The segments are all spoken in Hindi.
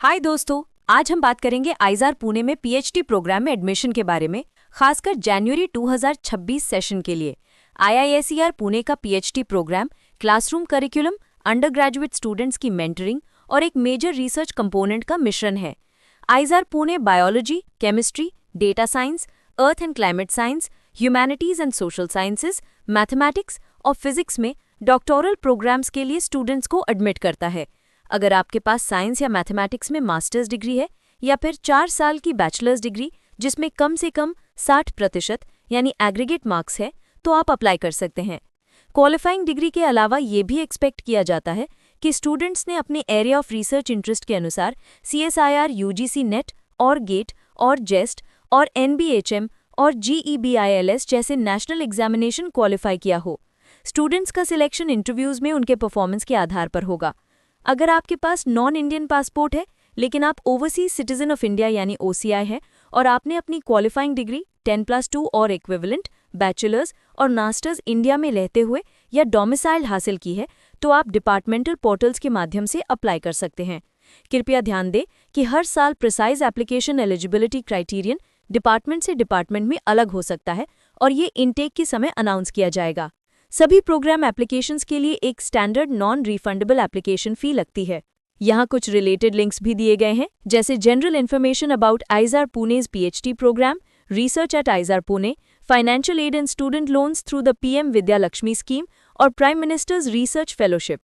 हाय दोस्तों, आज हम बात करेंगे आइजार पुणे में पीएचडी प्रोग्राम में एडमिशन के बारे में, खासकर जनवरी 2026 सेशन के लिए। आईआईएसईआर पुणे का PhD programme classroom curriculum, undergraduate students की मेंटरिंग और एक मेजर रिसर्च कंपोनेंट का मिश्रण है। IISER Pune biology, chemistry, data science, earth and climate science, humanities and social sciences, mathematics और फिजिक्स में डॉक्टोरल प्रोग्राम्स के लिए स्टूडेंट्स को एडमिट करता है। अगर आपके पास साइंस या मैथमेटिक्स में मास्टर्स डिग्री है या फिर 4 साल की बैचलर्स डिग्री जिसमें कम से कम 60% यानी एग्रीगेट मार्क्स है, तो आप अप्लाई कर सकते हैं। क्वालिफाइंग डिग्री के अलावा ये भी एक्सपेक्ट किया जाता है कि स्टूडेंट्स ने अपने एरिया ऑफ रिसर्च इंटरेस्ट के अनुसार CSIR, UGC नेट और गेट और जेस्ट और NBHM और GEBILS जैसे नेशनल एग्जामिनेशन क्वालिफाई किया हो। स्टूडेंट्स का सिलेक्शन इंटरव्यूज में उनके परफॉर्मेंस के आधार पर होगा। अगर आपके पास नॉन इंडियन पासपोर्ट है लेकिन आप ओवरसीज सिटीजन ऑफ इंडिया यानी OCI है और आपने अपनी क्वालिफाइंग डिग्री 10+2 और इक्विवेलेंट, बैचलर्स और मास्टर्स इंडिया में रहते हुए या डोमिसाइल हासिल की है, तो आप डिपार्टमेंटल पोर्टल्स के माध्यम से अप्लाई कर सकते हैं। कृपया ध्यान दें कि हर साल precise application eligibility criterion department से डिपार्टमेंट में अलग हो सकता है और ये इनटेक के समय अनाउंस किया जाएगा। सभी प्रोग्राम एप्लीकेशंस के लिए एक standard non refundable application fee लगती है। यहाँ कुछ रिलेटेड लिंक्स भी दिए गए हैं, जैसे general information about IISER Pune's PhD programme, research at IISER Pune, financial aid and student loans through the PM Vidya Lakshmi scheme और prime minister's research fellowship.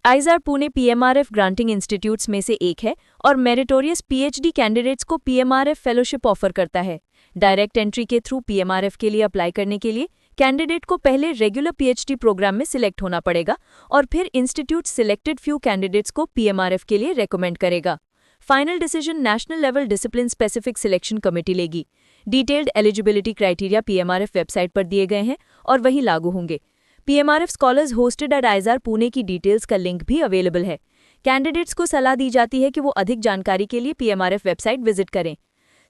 IISER Pune PMRF granting institutes में से एक है और मेरिटोरियस PhD कैंडिडेट्स को PMRF फेलोशिप ऑफर करता है। डायरेक्ट एंट्री के थ्रू PMRF के लिए अप्लाई करने के लिए कैंडिडेट को पहले रेगुलर PhD प्रोग्राम में सिलेक्ट होना पड़ेगा और फिर इंस्टीट्यूट सिलेक्टेड फ्यू कैंडिडेट्स को PMRF के लिए रेकमेंड करेगा। Final decision national level discipline specific selection committee लेगी। Detailed eligibility criteria PMRF website पर दिए गए हैं और वही लागू होंगे। PMRF scholars hosted at IISER Pune की डिटेल्स का लिंक भी अवेलेबल है। कैंडिडेट्स को सलाह दी जाती है कि वो अधिक जानकारी के लिए PMRF वेबसाइट विजिट करें।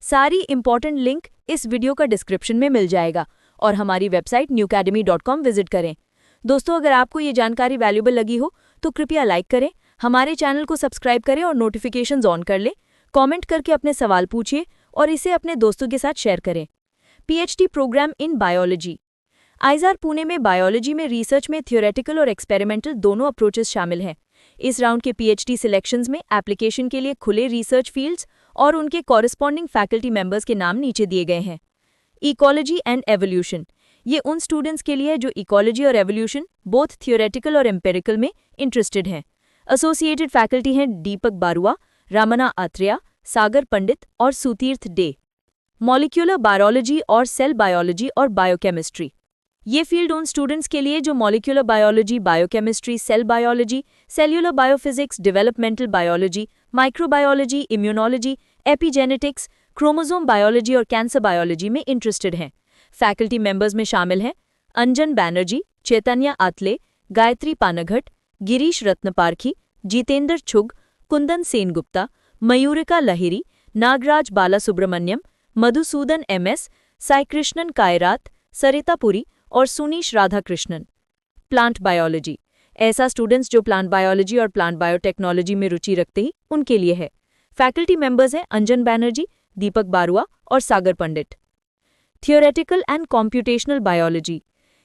सारी इंपॉर्टेंट लिंक इस वीडियो का डिस्क्रिप्शन में मिल जाएगा और हमारी वेबसाइट newacademy.com विजिट करें। दोस्तों, अगर आपको ये जानकारी वैल्यूएबल लगी हो तो कृपया लाइक करें, हमारे चैनल को सब्सक्राइब करें और नोटिफिकेशंस ऑन कर लें। कमेंट करके अपने सवाल पूछिए और इसे अपने दोस्तों के साथ शेयर करें। PhD programme in biology. IISER Pune में बायोलॉजी में रिसर्च में थियोरेटिकल और एक्सपेरिमेंटल दोनों अप्रोचेस शामिल हैं। इस राउंड के PhD सिलेक्शंस में एप्लीकेशन के लिए खुले रिसर्च फील्ड्स और उनके कॉरेस्पॉन्डिंग फैकल्टी मेंबर्स के नाम नीचे दिए गए हैं। इकोलॉजी एंड एवोल्यूशन, ये उन स्टूडेंट्स के लिए है जो इकोलॉजी और एवोल्यूशन बोथ थियोरेटिकल और एम्पेरिकल में इंटरेस्टेड हैं। एसोसिएटेड फैकल्टी हैं दीपक बारुआ, रामना आत्रेया, सागर पंडित और सुतीर्थ डे। मॉलिक्यूलर बायोलॉजी और सेल बायोलॉजी और बायोकेमिस्ट्री, ये फील्ड उन स्टूडेंट्स के लिए जो molecular biology, biochemistry, cell biology, cellular biophysics, developmental biology, microbiology, immunology, epigenetics, chromosome biology और कैंसर बायोलॉजी में इंटरेस्टेड हैं। फैकल्टी मेंबर्स में शामिल हैं अंजन बैनर्जी, चैतन्य आतले, गायत्री पानघट, गिरीश रत्नपारखी, जितेंद्र छुग, कुंदन सेनगुप्ता, मयूरिका लहिरी, नागराज बालासुब्रमण्यम, मधुसूदन MS, साईकृष्णन कायरात, सरिता पुरी और सुनीश राधाकृष्णन। प्लांट बायोलॉजी, ऐसा स्टूडेंट्स जो प्लांट बायोलॉजी और प्लांट बायोटेक्नोलॉजी में रुचि रखते ही उनके लिए है। फैकल्टी मेंबर्स हैं अंजन बैनर्जी, दीपक बारुआ और सागर पंडित। थियोरेटिकल एंड कॉम्प्यूटेशनल बायोलॉजी,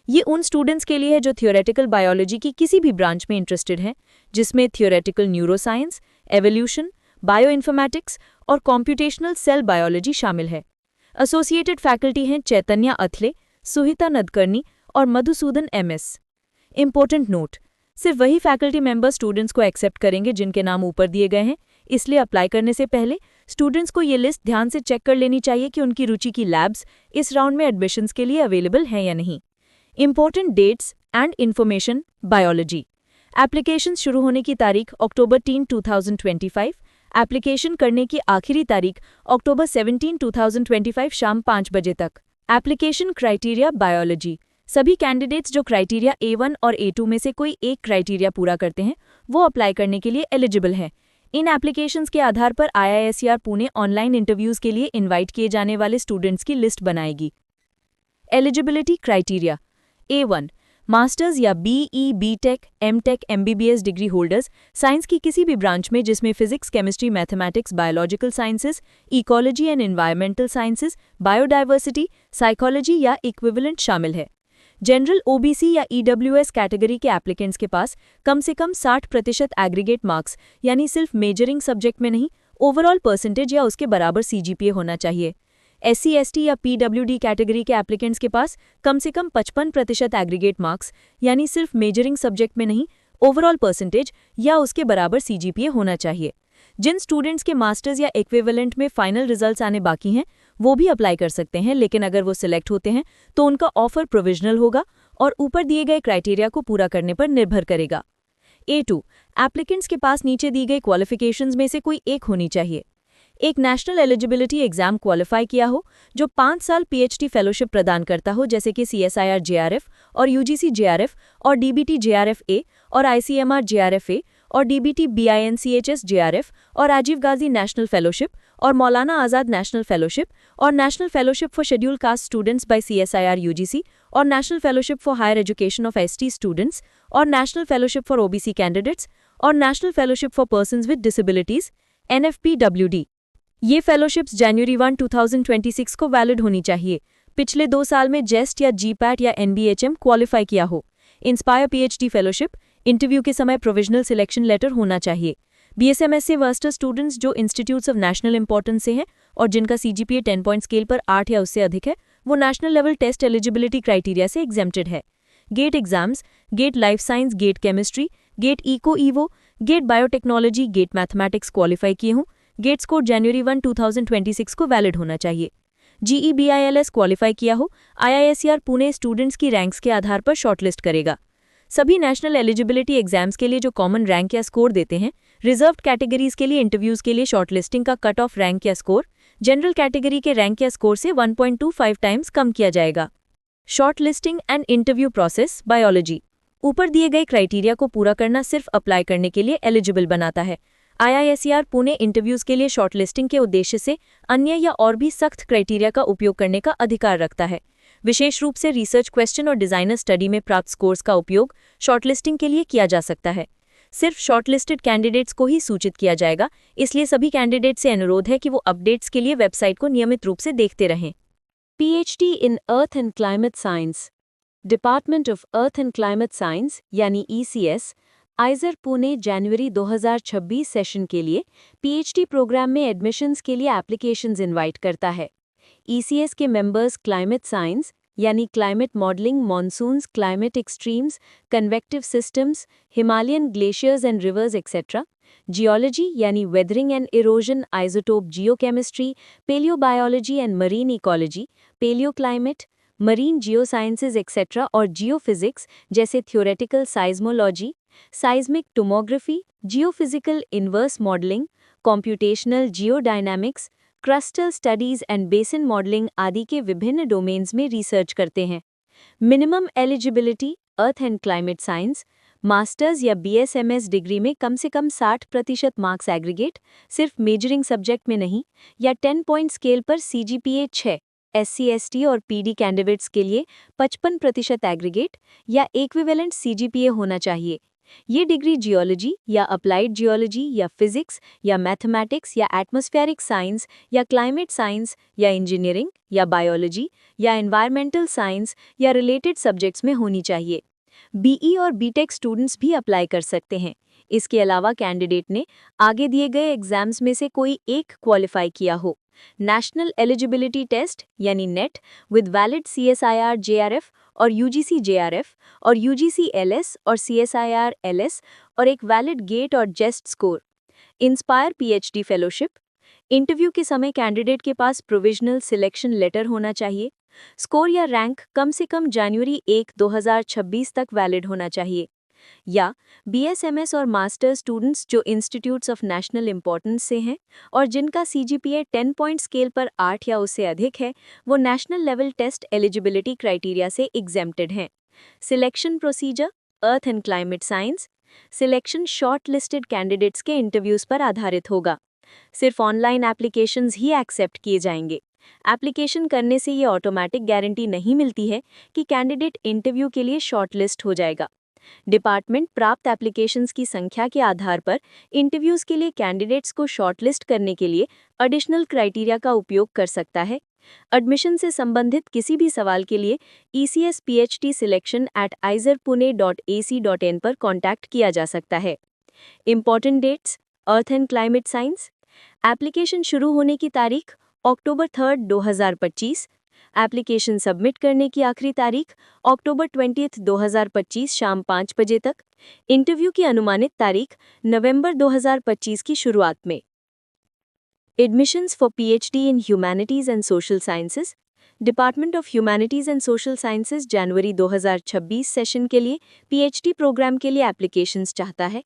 ये उन स्टूडेंट्स के लिए है जो थियोरेटिकल बायोलॉजी की किसी भी ब्रांच में इंटरेस्टेड हैं, जिसमें थियोरेटिकल न्यूरोसाइंस, एवोल्यूशन, बायोइन्फॉर्मेटिक्स और कॉम्प्यूटेशनल सेल बायोलॉजी शामिल है। एसोसिएटेड फैकल्टी हैं चैतन्य अथले, सुहिता नदकर्णी और मधुसूदन MS। इंपॉर्टेंट नोट, सिर्फ वही फैकल्टी मेंबर स्टूडेंट्स को एक्सेप्ट करेंगे जिनके नाम ऊपर दिए गए हैं, इसलिए अप्लाई करने से पहले स्टूडेंट्स को ये लिस्ट ध्यान से चेक कर लेनी चाहिए कि उनकी रुचि की लैब्स इस राउंड में एडमिशन्स के लिए अवेलेबल हैं या नहीं। Important dates and information. Biology application शुरू होने की तारीख October 10, 2025। एप्लीकेशन करने की आखिरी तारीख October 17, 2025 शाम 5 बजे तक। Application criteria. बायोलॉजी, सभी कैंडिडेट्स जो क्राइटेरिया A1 और A2 में से कोई एक क्राइटेरिया पूरा करते हैं वो अप्लाई करने के लिए एलिजिबल हैं। इन एप्लीकेशंस के आधार पर IISER पुणे ऑनलाइन इंटरव्यूज के लिए इनवाइट किए जाने वाले स्टूडेंट्स की लिस्ट बनाएगी। Eligibility criteria. A1, मास्टर्स या BE, BTech, MTech, MBBS degree holders science की किसी भी ब्रांच में जिसमें physics, chemistry, mathematics, biological sciences, ecology and environmental sciences, biodiversity, psychology या इक्विवेलेंट शामिल है। जनरल OBC या EWS कैटेगरी के एप्लीकेंट्स के पास कम से कम 60% एग्रीगेट मार्क्स यानी सिर्फ मेजरिंग सब्जेक्ट में नहीं, ओवरऑल परसेंटेज या उसके बराबर CGPA होना चाहिए। SC, ST या PWD कैटेगरी के एप्लीकेंट्स के पास कम से कम 55% एग्रीगेट मार्क्स यानी सिर्फ मेजरिंग सब्जेक्ट में नहीं, ओवरऑल परसेंटेज या उसके बराबर CGPA होना चाहिए। जिन स्टूडेंट्स के मास्टर्स या इक्विवेलेंट में फाइनल रिजल्ट्स आने बाकी हैं वो भी अप्लाई कर सकते हैं, लेकिन अगर वो सिलेक्ट होते हैं तो उनका ऑफर प्रोविजनल होगा और ऊपर दिए गए क्राइटेरिया को पूरा करने पर निर्भर करेगा। A2 एप्लीकेंट्स के पास नीचे दी गई क्वालिफिकेशंस में से कोई एक होनी चाहिए। एक नेशनल एलिजिबिलिटी एग्जाम क्वालिफाई किया हो जो 5 साल PhD फेलोशिप प्रदान करता हो, जैसे कि CSIR JRF और UGC JRF और DBT JRF A और ICMR JRF A और DBT BINCHS JRF और राजीव गांधी नेशनल फेलोशिप और मौलाना आज़ाद नेशनल फेलोशिप और national fellowship for scheduled caste students by CSIR UGC और national fellowship for higher education of ST students और national fellowship for OBC candidates और national fellowship for persons with disabilities NFPWD। ये फेलोशिप्स जनवरी 1, 2026 को वैलिड होनी चाहिए। पिछले 2 साल में जेस्ट या GPAT या NBHM क्वालिफाई किया हो। इंस्पायर PhD फेलोशिप इंटरव्यू के समय प्रोविजनल सिलेक्शन लेटर होना चाहिए। BSMS से वर्स्टर स्टूडेंट्स जो इंस्टीट्यूट्स ऑफ नेशनल इंपॉर्टेंस से हैं और जिनका CGPA 10 पॉइंट स्केल पर 8 या उससे अधिक है, वो national level test eligibility criteria से एग्जेम्प्टेड है। GATE exams, GATE life science, GATE chemistry, GATE eco evo, GATE biotechnology, GATE mathematics qualify किए हों। गेट स्कोर जनवरी 1, 2026 को वैलिड होना चाहिए। GEBILS क्वालिफाई किया हो। IISER पुणे स्टूडेंट्स की रैंक्स के आधार पर शॉर्टलिस्ट करेगा। सभी नेशनल एलिजिबिलिटी एग्जाम्स के लिए जो कॉमन रैंक या स्कोर देते हैं, रिजर्व्ड कैटेगरीज के लिए इंटरव्यूज के लिए शॉर्टलिस्टिंग का कट ऑफ रैंक या स्कोर जनरल कैटेगरी के रैंक या स्कोर से 1.25 टाइम्स कम किया जाएगा। Shortlisting and interview process biology. ऊपर दिए गए क्राइटेरिया को पूरा करना सिर्फ अप्लाई करने के लिए एलिजिबल बनाता है। IISER पुणे इंटरव्यूज के लिए शॉर्टलिस्टिंग के उद्देश्य से अन्य या और भी सख्त क्राइटेरिया का उपयोग करने का अधिकार रखता है। विशेष रूप से रिसर्च क्वेश्चन और डिजाइनर स्टडी में प्राप्त स्कोर्स का उपयोग शॉर्टलिस्टिंग के लिए किया जा सकता है। सिर्फ शॉर्टलिस्टेड कैंडिडेट्स को ही सूचित किया जाएगा, इसलिए सभी कैंडिडेट से अनुरोध है कि वो अपडेट्स के लिए वेबसाइट को नियमित रूप से देखते रहें। PhD in earth and climate science. Department of earth and climate science यानी ECS आइजर पुणे जनवरी 2026 सेशन के लिए PhD प्रोग्राम में एडमिशन्स के लिए एप्लीकेशंस इनवाइट करता है। ECS के मेंबर्स क्लाइमेट साइंस यानी climate modelling, monsoons, climate extremes, convective systems, Himalayan glaciers and rivers etcetera, geology यानी weathering and erosion, isotope geochemistry, palaeobiology and marine ecology, palaeo climate, marine geosciences etcetera और जियोफिजिक्स जैसे theoretical seismology, seismic tomography, geophysical inverse modelling, computational geodynamics, crustal studies and basin modelling आदि के विभिन्न डोमेन्स में रिसर्च करते हैं। Minimum eligibility earth and climate science, masters या BSMS डिग्री में कम से कम 60% मार्क्स एग्रीगेट, सिर्फ मेजरिंग सब्जेक्ट में नहीं, या 10 पॉइंट स्केल पर CGPA 6, SC, ST और PD कैंडिडेट्स के लिए 55% एग्रीगेट या इक्विवेलेंट CGPA होना चाहिए। ये डिग्री जियोलॉजी या अप्लाइड जियोलॉजी या फिजिक्स या मैथमेटिक्स या एटमॉस्फेरिक साइंस या क्लाइमेट साइंस या इंजीनियरिंग या बायोलॉजी या एनवायरमेंटल साइंस या रिलेटेड सब्जेक्ट्स में होनी चाहिए। BE और BTech स्टूडेंट्स भी अप्लाई कर सकते हैं। इसके अलावा कैंडिडेट ने आगे दिए गए एग्जाम्स में से कोई एक क्वालिफाई किया हो। नेशनल एलिजिबिलिटी टेस्ट यानी net with valid CSIR JRF और UGC JRF और UGC LS और CSIR LS और एक वैलिड गेट और JEST score. INSPIRE PhD fellowship. Interview के समय कैंडिडेट के पास प्रोविजनल सिलेक्शन लेटर होना चाहिए। स्कोर या रैंक कम से कम जनवरी 1, 2026 तक वैलिड होना चाहिए। या BSMS और मास्टर स्टूडेंट्स जो इंस्टीट्यूट्स ऑफ नेशनल इंपॉर्टेंस से हैं और जिनका CGPA 10 पॉइंट स्केल पर 8 या उससे अधिक है, वो national level test eligibility criteria से एग्जेम्प्टेड हैं। Selection procedure earth and climate science. Selection short listed candidates के इंटरव्यूज पर आधारित होगा। सिर्फ ऑनलाइन एप्लीकेशंस ही एक्सेप्ट किए जाएंगे। एप्लीकेशन करने से ये ऑटोमेटिक गारंटी नहीं मिलती है कि कैंडिडेट इंटरव्यू के लिए शॉर्टलिस्ट हो जाएगा। डिपार्टमेंट प्राप्त एप्लीकेशंस की संख्या के आधार पर इंटरव्यूज के लिए कैंडिडेट्स को शॉर्टलिस्ट करने के लिए एडिशनल क्राइटेरिया का उपयोग कर सकता है। एडमिशन से संबंधित किसी भी सवाल के लिए ECS PhD selection@izarpune.ac.in पर कॉन्टैक्ट किया जा सकता है। Important dates: earth and climate science. Application शुरू होने की तारीख अक्टूबर 3, 2025। एप्लीकेशन सबमिट करने की आखिरी तारीख अक्टूबर 20, 2025 शाम 5 बजे तक। इंटरव्यू की अनुमानित तारीख नवंबर 2025 की शुरुआत में। Admissions for PhD in humanities and social sciences. Department of humanities and social sciences January 2026 session के लिए PhD प्रोग्राम के लिए एप्लीकेशंस चाहता है।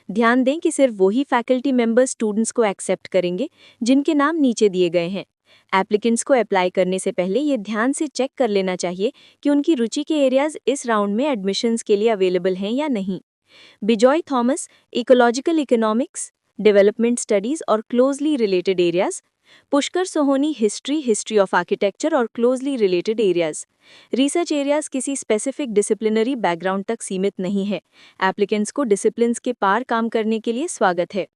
ध्यान दें कि सिर्फ वही फैकल्टी मेंबर्स स्टूडेंट्स को एक्सेप्ट करेंगे जिनके नाम नीचे दिए गए हैं। एप्लीकेंट्स को अप्लाई करने से पहले ये ध्यान से चेक कर लेना चाहिए कि उनकी रुचि के एरियाज इस राउंड में एडमिशंस के लिए अवेलेबल हैं या नहीं। Bijoy Thomas, ecological economics, development studies और closely related areas. Pushkar Sohoni, history of architecture और closely related areas. Research areas किसी स्पेसिफिक डिसिप्लिनरी बैकग्राउंड तक सीमित नहीं है। एप्लीकेंट्स को डिसिप्लिन्स के पार काम करने के लिए स्वागत है।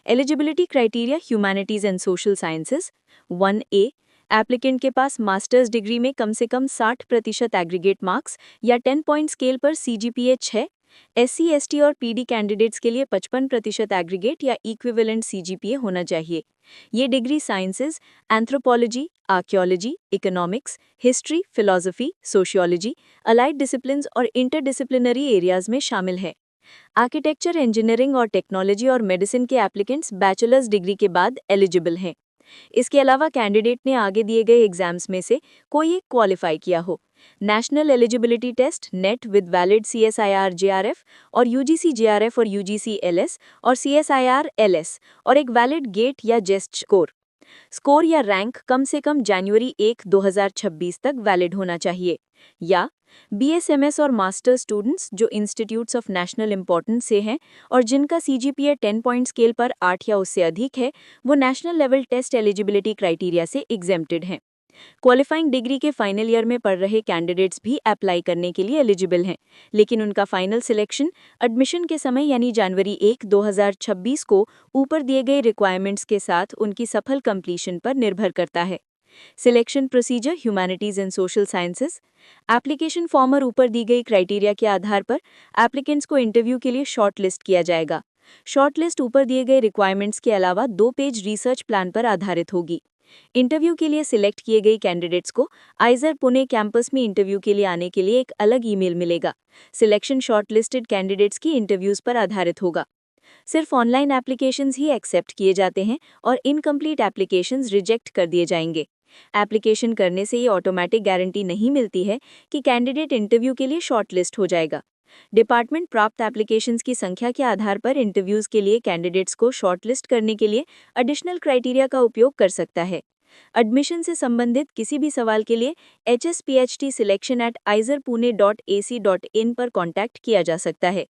Eligibility criteria humanities and social sciences. 1A, applicant के पास मास्टर्स डिग्री में कम से कम 60% एग्रीगेट मार्क्स या 10 पॉइंट स्केल पर CGPA 6। SC, ST और PD कैंडिडेट्स के लिए 55% एग्रीगेट या इक्विवेलेंट CGPA होना चाहिए। ये degree sciences, anthropology, archaeology, economics, history, philosophy, sociology, allied disciplines और इंटरडिसिप्लिनरी एरियाज में शामिल है। आर्किटेक्चर, इंजीनियरिंग और टेक्नोलॉजी और मेडिसिन के एप्लीकेंट्स बैचलर्स डिग्री के बाद एलिजिबल हैं। इसके अलावा कैंडिडेट ने आगे दिए गए एग्जाम्स में से कोई एक क्वालिफाई किया हो। National eligibility test NET with valid CSIR JRF और UGC JRF और UGC LS और CSIR LS और एक वैलिड गेट या जेस्ट स्कोर या रैंक कम से कम जनवरी 1, 2026 तक वैलिड होना चाहिए। या BSMS और मास्टर स्टूडेंट्स जो इंस्टीट्यूट्स ऑफ नेशनल इंपॉर्टेंस से हैं और जिनका CGPA 10 पॉइंट स्केल पर 8 या उससे अधिक है, वो national level test eligibility criteria से एग्जेम्प्टेड हैं। क्वालिफाइंग डिग्री के फाइनल ईयर में पढ़ रहे कैंडिडेट्स भी अप्लाई करने के लिए एलिजिबल हैं, लेकिन उनका फाइनल सिलेक्शन एडमिशन के समय यानी जनवरी 1, 2026 को ऊपर दिए गए रिक्वायरमेंट्स के साथ उनकी सफल कंप्लीशन पर निर्भर करता है। Selection procedure humanities and social sciences. Application form और ऊपर दी गई क्राइटेरिया के आधार पर एप्लीकेंट्स को इंटरव्यू के लिए शॉर्ट लिस्ट किया जाएगा। शॉर्ट लिस्ट ऊपर दिए गए रिक्वायरमेंट्स के अलावा 2 पेज रिसर्च प्लान पर आधारित होगी। इंटरव्यू के लिए सिलेक्ट किए गए कैंडिडेट्स को आइजर पुणे कैंपस में इंटरव्यू के लिए आने के लिए एक अलग ईमेल मिलेगा। सिलेक्शन शॉर्टलिस्टेड कैंडिडेट्स की इंटरव्यूज पर आधारित होगा। सिर्फ ऑनलाइन एप्लीकेशंस ही एक्सेप्ट किए जाते हैं और इनकम्प्लीट एप्लीकेशंस रिजेक्ट कर दिए जाएंगे। एप्लीकेशन करने से ये ऑटोमेटिक गारंटी नहीं मिलती है कि कैंडिडेट इंटरव्यू के लिए शॉर्टलिस्ट हो जाएगा। डिपार्टमेंट प्राप्त एप्लीकेशंस की संख्या के आधार पर इंटरव्यूज के लिए कैंडिडेट्स को शॉर्टलिस्ट करने के लिए एडिशनल क्राइटेरिया का उपयोग कर सकता है। एडमिशन से संबंधित किसी भी सवाल के लिए HS PhD selection@izarpune.ac.in पर कॉन्टैक्ट किया जा सकता है।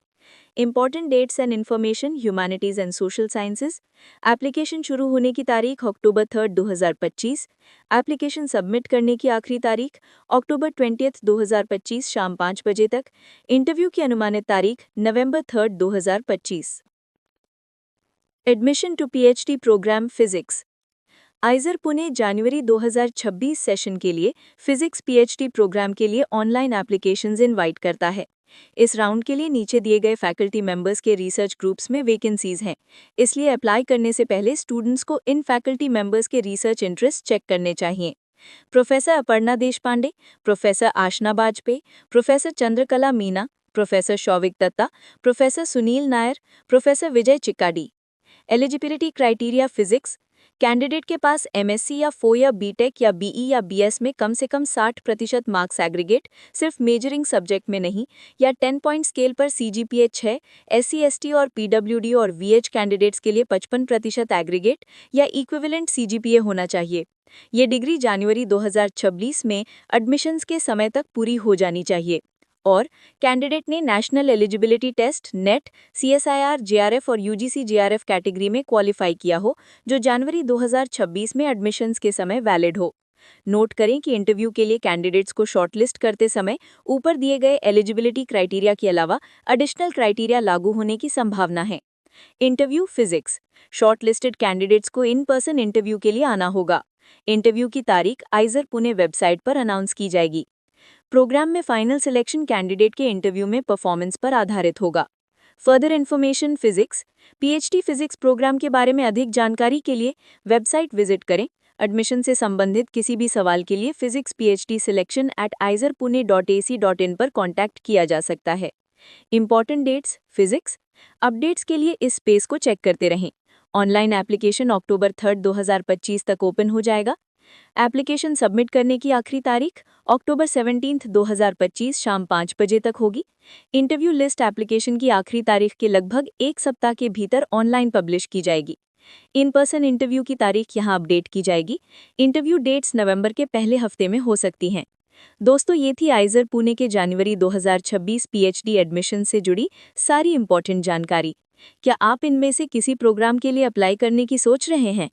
Important dates and information humanities and social sciences. Application शुरू होने की तारीख अक्टूबर 3, 2025। एप्लीकेशन सबमिट करने की आखिरी तारीख अक्टूबर 20, 2025 शाम 5 बजे तक। इंटरव्यू की अनुमानित तारीख November 3, 2025। Admission to PhD programme physics. IISER Pune जनवरी 2026 सेशन के लिए फिजिक्स PhD प्रोग्राम के लिए ऑनलाइन एप्लीकेशंस इनवाइट करता है। इस राउंड के लिए नीचे दिए गए फैकल्टी मेंबर्स के रिसर्च ग्रुप्स में वैकेंसीज हैं, इसलिए अप्लाई करने से पहले स्टूडेंट्स को इन फैकल्टी मेंबर्स के रिसर्च इंटरेस्ट चेक करने चाहिए। Professor Aparna Deshpande, professor Ashna Bajpai, professor Chandrakala Meena, professor Shouvik Dutta, professor Sunil Nair, professor Vijay Chikkadi. Eligibility criteria physics. Candidate के पास MSc या FO या BTech या BE या BS में कम से कम 60% मार्क्स एग्रीगेट, सिर्फ मेजरिंग सब्जेक्ट में नहीं, या 10 पॉइंट स्केल पर CGPA 6, SC ST और PWD और VH कैंडिडेट्स के लिए 55% एग्रीगेट या इक्विवेलेंट CGPA होना चाहिए। ये डिग्री जनवरी 2026 में एडमिशन्स के समय तक पूरी हो जानी चाहिए। और कैंडिडेट ने national eligibility test NET, CSIR JRF और UGC JRF कैटेगरी में क्वालिफाई किया हो, जो जनवरी 2026 में एडमिशन्स के समय वैलिड हो। नोट करें कि इंटरव्यू के लिए कैंडिडेट्स को शॉर्टलिस्ट करते समय ऊपर दिए गए एलिजिबिलिटी क्राइटेरिया के अलावा एडिशनल क्राइटेरिया लागू होने की संभावना है। Interview physics. शॉर्टलिस्टेड कैंडिडेट्स को इन पर्सन इंटरव्यू के लिए आना होगा। इंटरव्यू की तारीख आइजर पुणे वेबसाइट पर अनाउंस की जाएगी। प्रोग्राम में फाइनल सिलेक्शन कैंडिडेट के इंटरव्यू में परफॉर्मेंस पर आधारित होगा। Further information physics PhD physics programme के बारे में अधिक जानकारी के लिए वेबसाइट विजिट करें। एडमिशन से संबंधित किसी भी सवाल के लिए फिजिक्स पीएचडी सिलेक्शन @aizarpune.ac.in पर कॉन्टैक्ट किया जा सकता है। इंपॉर्टेंट डेट्स फिजिक्स अपडेट्स के लिए इस स्पेस को चेक करते रहें। ऑनलाइन एप्लीकेशन अक्टूबर 3, 2025 तक ओपन हो जाएगा। एप्लीकेशन सबमिट करने की आखिरी तारीख अक्टूबर 17, 2025 शाम 5 बजे तक होगी। इंटरव्यू लिस्ट एप्लीकेशन की आखिरी तारीख के लगभग एक सप्ताह के भीतर ऑनलाइन पब्लिश की जाएगी। इन पर्सन इंटरव्यू की तारीख यहां अपडेट की जाएगी। इंटरव्यू डेट्स नवंबर के पहले हफ्ते में हो सकती हैं। दोस्तों, ये थी आइजर पुणे के जनवरी 2026 पीएचडी एडमिशन से जुड़ी सारी इंपॉर्टेंट जानकारी। क्या आप इनमें से किसी प्रोग्राम के लिए अप्लाई करने की सोच रहे हैं?